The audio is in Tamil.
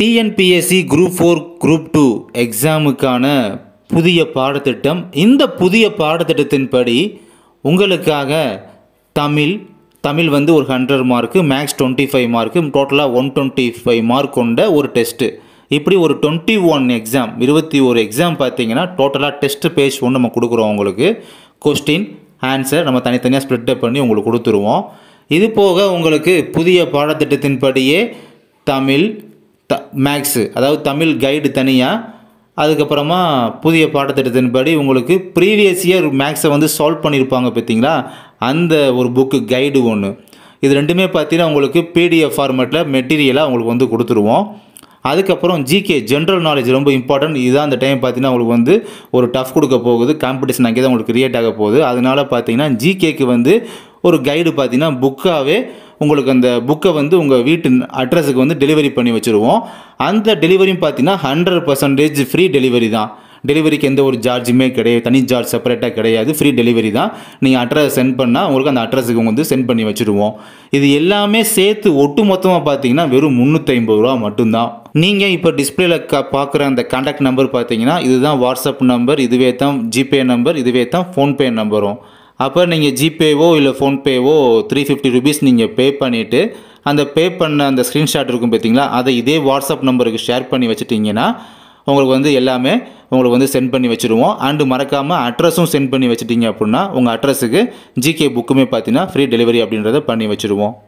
டிஎன்பிஎஸ்சி குரூப் 4 குரூப் 2 எக்ஸாமுக்கான புதிய பாடத்திட்டம். இந்த புதிய பாடத்திட்டத்தின்படி உங்களுக்காக தமிழ் வந்து ஒரு 100 மார்க்கு, மேக்ஸ் 25 மார்க்கு, டோட்டலாக 125 மார்க் கொண்ட ஒரு டெஸ்ட்டு. இப்படி ஒரு 21 எக்ஸாம், 21 எக்ஸாம் பார்த்தீங்கன்னா டோட்டலாக டெஸ்ட் பேஜ் ஒன்று நம்ம கொடுக்குறோம். உங்களுக்கு கொஸ்டின் ஆன்சர் நம்ம தனித்தனியாக ஸ்ப்ளிட்டப் பண்ணி உங்களுக்கு கொடுத்துருவோம். இது போக உங்களுக்கு புதிய பாடத்திட்டத்தின்படியே தமிழ், மேக்ஸு, அதாவது தமிழ் கைடு தனியாக, அதுக்கப்புறமா புதிய பாடத்திட்டத்தின்படி உங்களுக்கு ப்ரீவியஸ் இயர் மேக்ஸை வந்து சால்வ் பண்ணியிருப்பாங்க பார்த்தீங்களா, அந்த ஒரு புக்கு கைடு ஒன்று. இது ரெண்டுமே பார்த்தீங்கன்னா உங்களுக்கு பிடிஎஃப் ஃபார்மேட்டில் மெட்டீரியலாக உங்களுக்கு வந்து கொடுத்துருவோம். அதுக்கப்புறம் ஜிகே ஜென்ரல் நாலேஜ் ரொம்ப இம்பார்ட்டன்ட். இதுதான் அந்த டைம் பார்த்தீங்கன்னா உங்களுக்கு வந்து ஒரு டஃப் கொடுக்க போகுது, காம்படிஷன் அங்கே தான் உங்களுக்கு கிரியேட் ஆக போகுது. அதனால பார்த்தீங்கன்னா ஜிகேக்கு வந்து ஒரு கைடு பார்த்தீங்கன்னா புக்காகவே உங்களுக்கு அந்த புக்கை வந்து உங்கள் வீட்டு அட்ரஸுக்கு வந்து டெலிவரி பண்ணி வச்சுருவோம். அந்த டெலிவரியும் பார்த்தீங்கன்னா 100% ஃப்ரீ டெலிவரி தான். டெலிவரிக்கு எந்த ஒரு சார்ஜுமே கிடையாது, தனி சார்ஜ் செப்பரேட்டாக கிடையாது, ஃப்ரீ டெலிவரி தான். நீங்கள் அட்ரஸ் சென்ட் பண்ணால் உங்களுக்கு அந்த அட்ரஸுக்கு வந்து சென்ட் பண்ணி வச்சுருவோம். இது எல்லாமே சேர்த்து ஒட்டு மொத்தமாக பார்த்தீங்கன்னா வெறும் 350 ரூபா மட்டும்தான். நீங்கள் இப்போ டிஸ்பிளேல பார்க்குற அந்த கான்டாக்ட் நம்பர் பார்த்தீங்கன்னா இதுதான் வாட்ஸ்அப் நம்பர், இதுவே தான் ஜிபே நம்பர், இதுவே தான் ஃபோன்பே நம்பரும். அப்போ நீங்கள் ஜிபேவோ இல்லை ஃபோன்பேவோ 350 ருபீஸ் நீங்கள் பே பண்ணிவிட்டு அந்த பே பண்ண அந்த ஸ்க்ரீன்ஷாட் இருக்கும் பார்த்தீங்களா, அதை இதே வாட்ஸ்அப் நம்பருக்கு ஷேர் பண்ணி வச்சுட்டிங்கன்னா உங்களுக்கு வந்து எல்லாமே உங்களுக்கு வந்து சென்ட் பண்ணி வச்சுருவோம். அண்டு மறக்காமல் அட்ரஸும் சென்ட் பண்ணி வச்சுட்டிங்க அப்படின்னா உங்கள் அட்ரஸுக்கு ஜிகே புக்குமே பார்த்தீங்கன்னா ஃப்ரீ டெலிவரி அப்படின்றத பண்ணி வச்சுருவோம்.